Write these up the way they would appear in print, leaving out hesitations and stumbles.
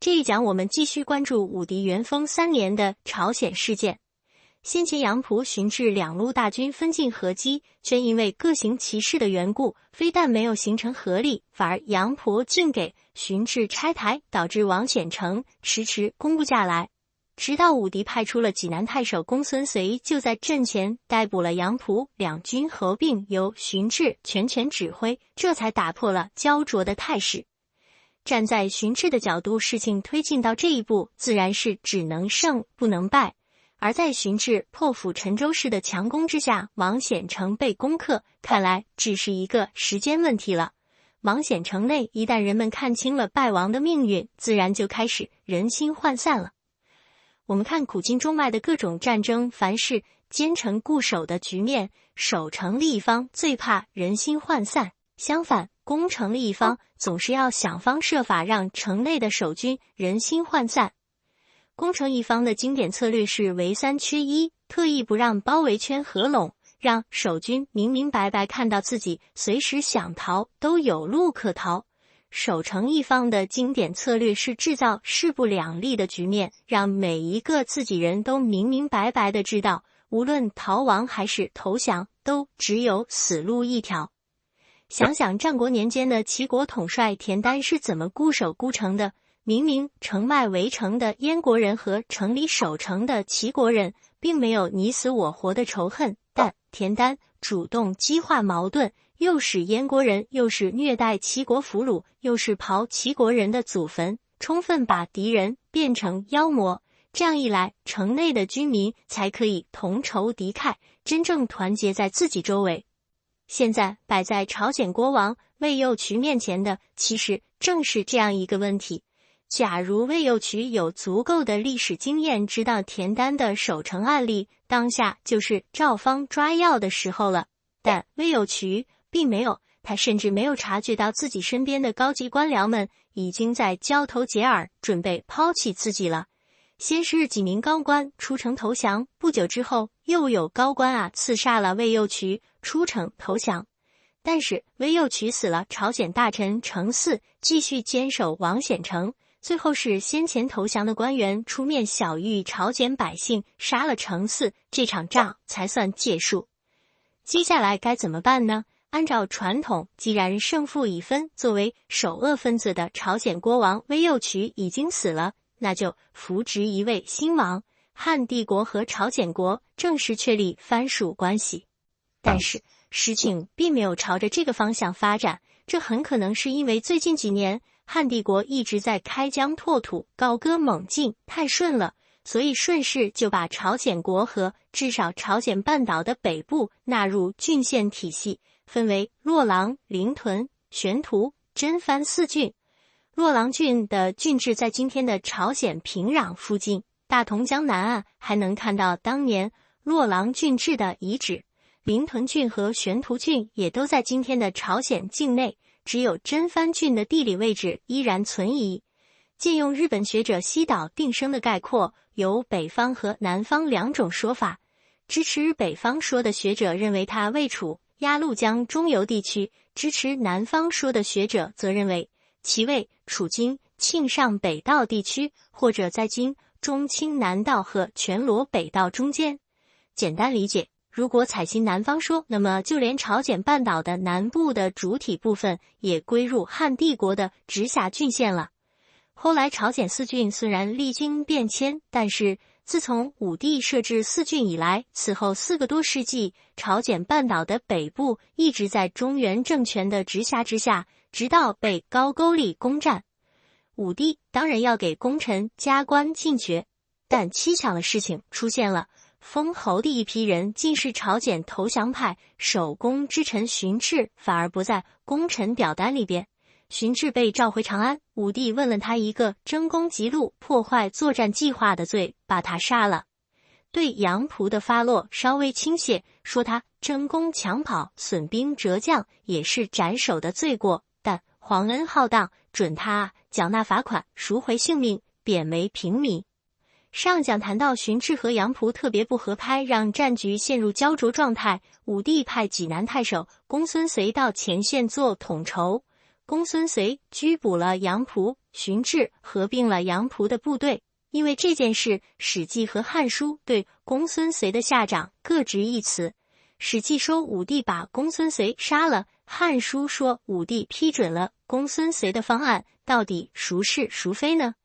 这一讲我们继续关注武帝元丰3年的朝鲜事件。先前杨仆巡至两路大军分进合击，却因为各行其事的缘故，非但没有形成合力，反而杨仆竟给巡至拆台，导致王显成迟迟攻不下来。直到武帝派出了济南太守公孙绥，就在阵前逮捕了杨仆，两军合并由巡至全权指挥，这才打破了焦灼的态势。站在巡至的角度，事情推进到这一步，自然是只能胜不能败。而在巡至破釜沉舟式的强攻之下，王显成被攻克，看来只是一个时间问题了。王显城内一旦人们看清了败亡的命运，自然就开始人心涣散了。我们看古今中外的各种战争，凡是坚城固守的局面，守城的一方最怕人心涣散，相反，攻城的一方总是要想方设法让城内的守军人心涣散。攻城一方的经典策略是围3缺1，特意不让包围圈合拢，让守军明明白白看到自己随时想逃都有路可逃。守城一方的经典策略是制造势不两立的局面，让每一个自己人都明明白白的知道，无论逃亡还是投降，都只有死路一条。想想战国年间的齐国统帅田丹是怎么固守孤城的。明明城外围城的燕国人和城里守城的齐国人并没有你死我活的仇恨，但田丹主动激化矛盾，又使燕国人，又是虐待齐国俘虏，又是刨齐国人的祖坟，充分把敌人变成妖魔。这样一来，城内的居民才可以同仇敌忾，真正团结在自己周围。现在摆在朝鲜国王魏右渠面前的，其实正是这样一个问题。假如魏右渠有足够的历史经验，知道田丹的守城案例，当下就是照方抓药的时候了。但魏右渠并没有，他甚至没有察觉到自己身边的高级官僚们已经在交头接耳，准备抛弃自己了。先是几名高官出城投降，不久之后又有高官刺杀了魏右渠，出城投降。但是魏右渠死了，朝鲜大臣程嗣继续坚守王显城。最后是先前投降的官员出面晓谕朝鲜百姓，杀了程嗣，这场仗才算结束。接下来该怎么办呢？按照传统，既然胜负已分，作为首恶分子的朝鲜国王魏右渠已经死了，那就扶植一位新王，汉帝国和朝鲜国正式确立藩属关系。但是事情并没有朝着这个方向发展，这很可能是因为最近几年汉帝国一直在开疆拓土，高歌猛进，太顺了，所以顺势就把朝鲜国和至少朝鲜半岛的北部纳入郡县体系，分为洛郎、临屯、玄图、真番4郡。洛郎郡的郡治在今天的朝鲜平壤附近，大同江南岸还能看到当年洛郎郡治的遗址。临屯郡和玄图郡也都在今天的朝鲜境内，只有真番郡的地理位置依然存疑。借用日本学者西岛定生的概括，有北方和南方两种说法。支持北方说的学者认为它位处鸭绿江中游地区，支持南方说的学者则认为其位处今庆尚北道地区，或者在今中清南道和全罗北道中间。简单理解，如果采信南方说，那么就连朝鲜半岛的南部的主体部分也归入汉帝国的直辖郡县了。后来朝鲜4郡虽然历经变迁，但是自从武帝设置4郡以来，此后4个多世纪，朝鲜半岛的北部一直在中原政权的直辖之下，直到被高句丽攻占。武帝当然要给功臣加官进爵，但蹊跷的事情出现了。封侯的一批人竟是朝鲜投降派守功之臣荀炽，反而不在功臣表单里边。荀炽被召回长安，武帝问了他一个争功极禄、破坏作战计划的罪，把他杀了。对杨仆的发落稍微倾泻，说他争功抢跑、损兵折将，也是斩首的罪过，但皇恩浩荡，准他缴纳罚款，赎回性命，贬为平民。上讲谈到荀炽和杨仆特别不合拍，让战局陷入焦灼状态。武帝派济南太守公孙绥到前线做统筹，公孙绥拘捕了杨仆，荀质合并了杨仆的部队。因为这件事，《史记》和《汉书》对公孙燧的下掌各执一词。《史记》说武帝把公孙燧杀了，《汉书》说武帝批准了公孙燧的方案，到底孰是孰非呢？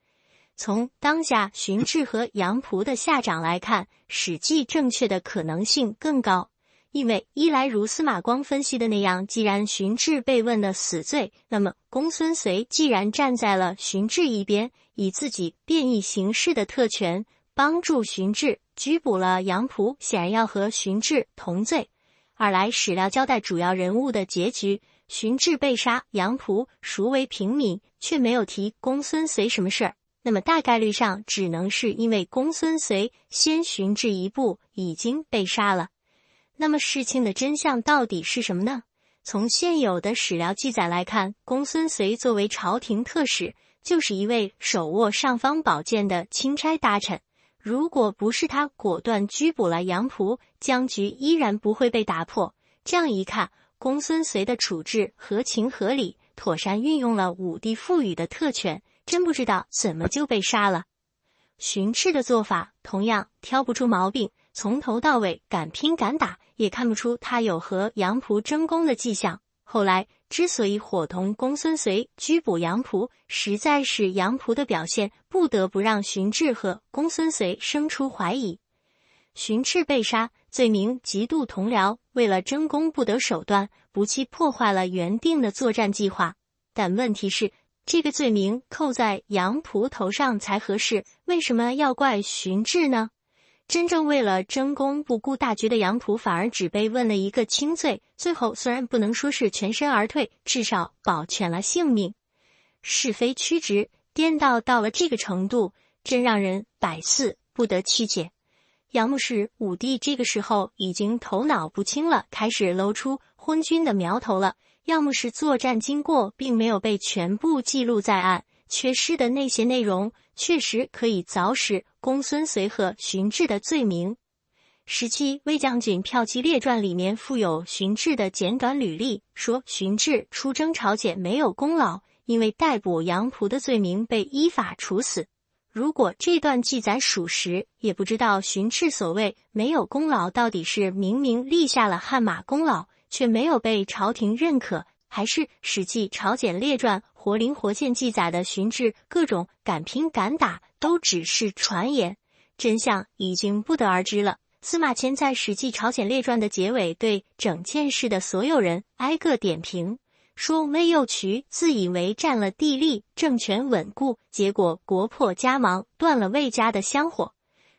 从当下荀质和杨仆的下掌来看，《史记》正确的可能性更高。因为一来如司马光分析的那样，既然荀质被问了死罪，那么公孙燧既然站在了荀质一边，以自己变异形式的特权帮助荀质拘捕了杨仆，显然要和荀质同罪。二来史料交代主要人物的结局，荀质被杀，杨仆赎为平民，却没有提公孙燧什么事儿，那么大概率上只能是因为公孙燧先荀质一步已经被杀了。那么事情的真相到底是什么呢？从现有的史料记载来看，公孙燧作为朝廷特使，就是一位手握尚方宝剑的钦差大臣。如果不是他果断拘捕了杨仆，僵局依然不会被打破。这样一看，公孙燧的处置合情合理，妥善运用了武帝赋予的特权，真不知道怎么就被杀了。荀质的做法同样挑不出毛病，从头到尾敢拼敢打，也看不出他有和杨仆争功的迹象。后来之所以伙同公孙燧拘捕杨仆，实在是杨仆的表现不得不让荀质和公孙燧生出怀疑。荀质被杀，罪名极度同僚，为了争功不择手段，不惜破坏了原定的作战计划。但问题是，这个罪名扣在杨仆头上才合适，为什么要怪荀质呢？真正为了争功不顾大局的杨仆，反而只被问了一个轻罪，最后虽然不能说是全身而退，至少保全了性命。是非曲直颠倒到了这个程度，真让人百思不得其解。要么是武帝这个时候已经头脑不清了，开始露出昏君的苗头了，要么是作战经过并没有被全部记录在案，缺失的那些内容确实可以凿实公孙燧和荀质的罪名。时期魏将军骠骑列传里面附有荀质的简短履历，说荀质出征朝鲜没有功劳，因为逮捕杨仆的罪名被依法处死。如果这段记载属实，也不知道荀质所谓没有功劳到底是明明立下了汗马功劳，却没有被朝廷认可，还是《史记·朝鲜列传》活灵活现记载的荀质各种敢拼敢打都只是传言，真相已经不得而知了。司马迁在《史记·朝鲜列传》的结尾对整件事的所有人挨个点评，说魏右渠自以为占了地利，政权稳固，结果国破家亡，断了魏家的香火。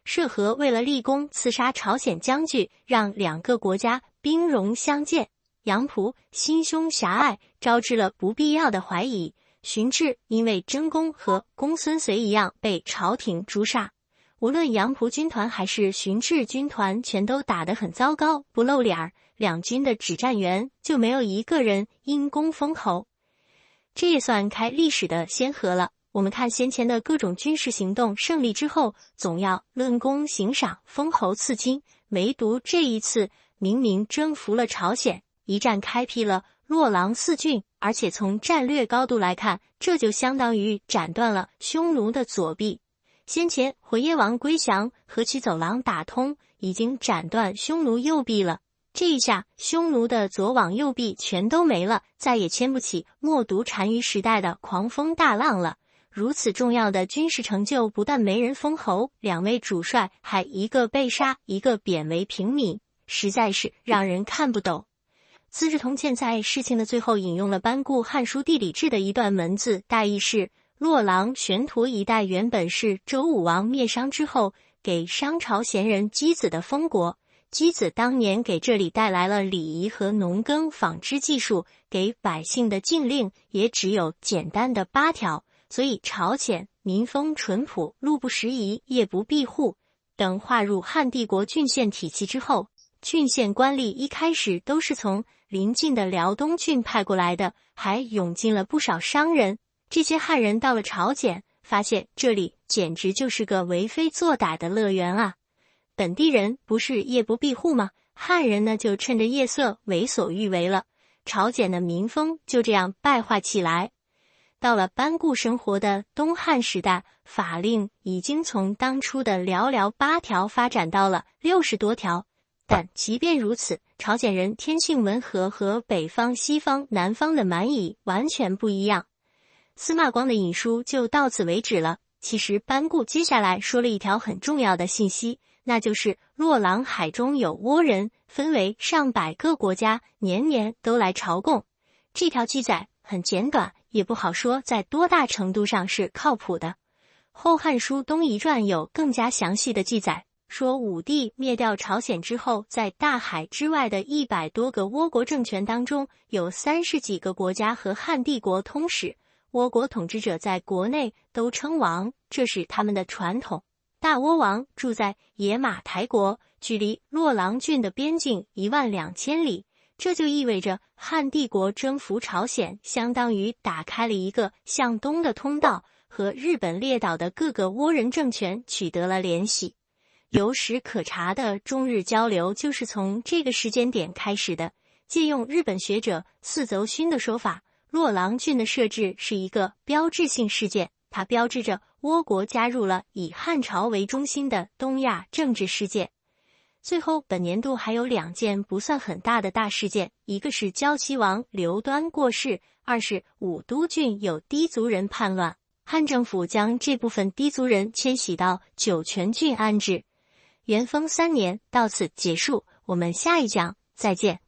涉和为了立功刺杀朝鲜将军，让两个国家兵戎相见。杨仆心胸狭隘，招致了不必要的怀疑。荀质因为争功和公孙燧一样被朝廷诛杀。无论杨仆军团还是荀质军团，全都打得很糟糕，不露脸儿，两军的指战员就没有一个人因功封侯。这也算开历史的先河了。我们看先前的各种军事行动胜利之后，总要论功行赏，封侯赐金，唯独这一次明明征服了朝鲜，一战开辟了洛郎4郡，而且从战略高度来看，这就相当于斩断了匈奴的左臂。先前回耶王归降，河曲走廊打通，已经斩断匈奴右臂了。这一下，匈奴的左膀右臂全都没了，再也牵不起冒读单于时代的狂风大浪了。如此重要的军事成就，不但没人封侯，两位主帅还一个被杀，一个贬为平民，实在是让人看不懂。资治通鉴在事情的最后引用了班固《汉书地理志》的一段文字，大意是：洛郎、玄陀一带原本是周武王灭商之后给商朝贤人箕子的封国，箕子当年给这里带来了礼仪和农耕纺织技术，给百姓的禁令也只有简单的8条，所以朝鲜民风淳朴，路不拾遗，夜不闭户。等划入汉帝国郡县体系之后，郡县官吏一开始都是从邻近的辽东郡派过来的，还涌进了不少商人。这些汉人到了朝鲜，发现这里简直就是个为非作歹的乐园啊！本地人不是夜不闭户吗？汉人呢就趁着夜色为所欲为了，朝鲜的民风就这样败坏起来。到了班固生活的东汉时代，法令已经从当初的寥寥8条发展到了60多条。但即便如此，朝鲜人天性温和，和北方、西方、南方的蛮夷完全不一样。司马光的引述就到此为止了。其实班固接下来说了一条很重要的信息，那就是洛郎海中有倭人，分为上百个国家，年年都来朝贡。这条记载很简短，也不好说在多大程度上是靠谱的。《后汉书·东夷传》有更加详细的记载，说武帝灭掉朝鲜之后，在大海之外的100多个倭国政权当中，有30几个国家和汉帝国通使，倭国统治者在国内都称王，这是他们的传统。大倭王住在野马台国，距离洛郎郡的边境12000里，这就意味着汉帝国征服朝鲜，相当于打开了一个向东的通道，和日本列岛的各个倭人政权取得了联系。有史可查的中日交流就是从这个时间点开始的。借用日本学者四则勋的说法，洛郎郡的设置是一个标志性事件，它标志着倭国加入了以汉朝为中心的东亚政治世界。最后，本年度还有2件不算很大的大事件，一个是胶西王刘端过世，二是武都郡有氐族人叛乱，汉政府将这部分氐族人迁徙到酒泉郡安置。元丰3年到此结束，我们下一讲再见。